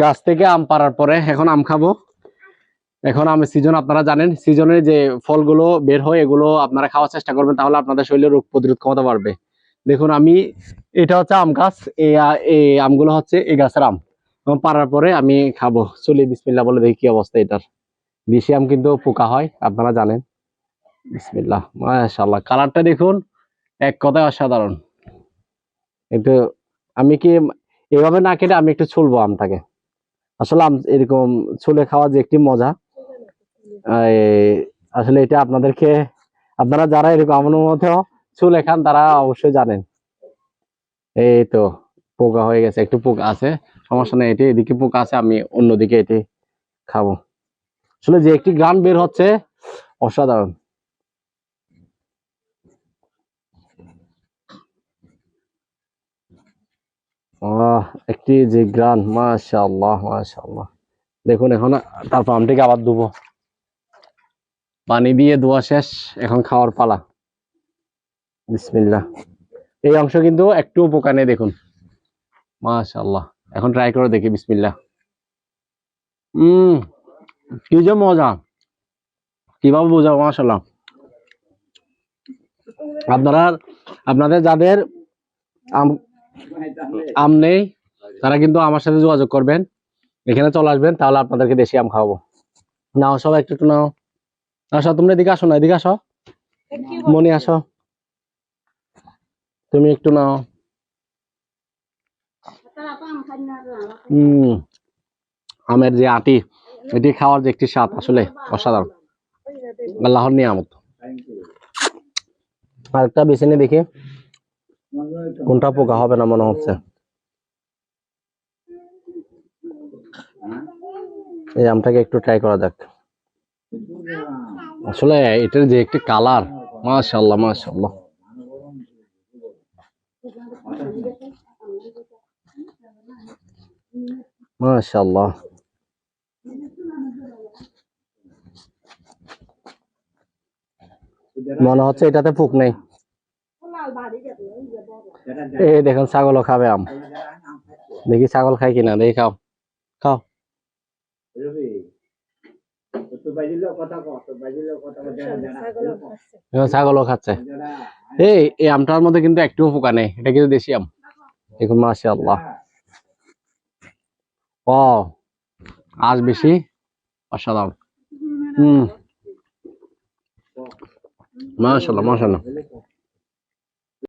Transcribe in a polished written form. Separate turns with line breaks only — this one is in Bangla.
গাছ থেকে আম পাড়ার পরে এখন আম খাবো। এখন আমের সিজন, আপনারা জানেন সিজনের যে ফলগুলো বের হয় এগুলো আপনারা খাওয়ার চেষ্টা করবেন, তাহলে আপনাদের শরীরে রোগ প্রতিরোধ ক্ষমতা বাড়বে। দেখুন আমি, এটা হচ্ছে আম গাছ, এই আমগুলো হচ্ছে এই গাছের আম। পাড়ার পরে আমি খাবো। চলি বিসমিল্লাহ বলে দেখি কি অবস্থা এটার। দেশি আম কিন্তু পোকা হয়, আপনারা জানেন। বিসমিল্লাহ, মাশাআল্লাহ, কালারটা দেখুন, এক কথায় অসাধারণ। একটু আমি কি এভাবে না কেটে আমি একটু ছুলবো আমটাকে। আসলে আম এরকম ছুলে খাওয়া যে একটি মজা, আসলে এটা আপনাদেরকে, আপনারা যারা এরকম আমার মতো ছুলে খান তারা অবশ্যই জানেন। এই তো পোকা হয়ে গেছে, একটু পোকা আছে, সমস্যা নেই, এটি এদিকে পোকা আছে, আমি অন্যদিকে এটি খাবো। আসলে যে একটি গ্রান বের হচ্ছে অসাধারণ। একটি যে গ্রান, মাশাআল্লাহ মাশাআল্লাহ। দেখুন এখন তারপর আমটিকে আবার ধুবো, পানি দিয়ে ধোয়া শেষ, এখন খাওয়ার পালা। বিসমিল্লাহ। এই অংশ কিন্তু একটু পোকা নেই, দেখুন মাশাআল্লাহ। এখন ট্রাই করে দেখি, বিসমিল্লাহ। কি যে মজা, কিভাবে বোঝাবো, মাশাআল্লাহ। আপনারা, আপনাদের যাদের আম আম নেই তারা কিন্তু আমার সাথে যোগাযোগ করবেন, এখানে চলে আসবেন, তাহলে আপনাদেরকে দেশি আম খাওয়াবো। নাও সবাই একটু একটু নাও। আসো, তোমরা এদিকে আসো না, এদিকে আসো, মনি আসো, তুমি একটু নাও। আমের যে আটি, এটি খাওয়ার যে একটি স্বাদ আসলে অসাধারণ, আল্লাহর নিয়ামত। আরেকটা বেছে নিয়ে দেখি কোনটা পোকা হবে না মনে হচ্ছে। এই আমটাকে একটু ট্রাই করা যাক। আসলে এটার যে একটি কালার, মাশাআল্লাহ মাশাআল্লাহ। মাশাআল্লাহ, মনে হচ্ছে এটাতে পোক নেই। এই দেখুন ছাগলও খাবে আম, দেখি ছাগল খাই কিনা, দেখি, খাও খাও। ছাগলও খাচ্ছে। এই আমটার মধ্যে কিন্তু একটুও পোকা নেই, এটা কিন্তু দেশি আম। দেখুন মাশাআল্লাহ, ও আজ বেশি অসাধারণ। মাশাআল্লাহ মাশাআল্লাহ।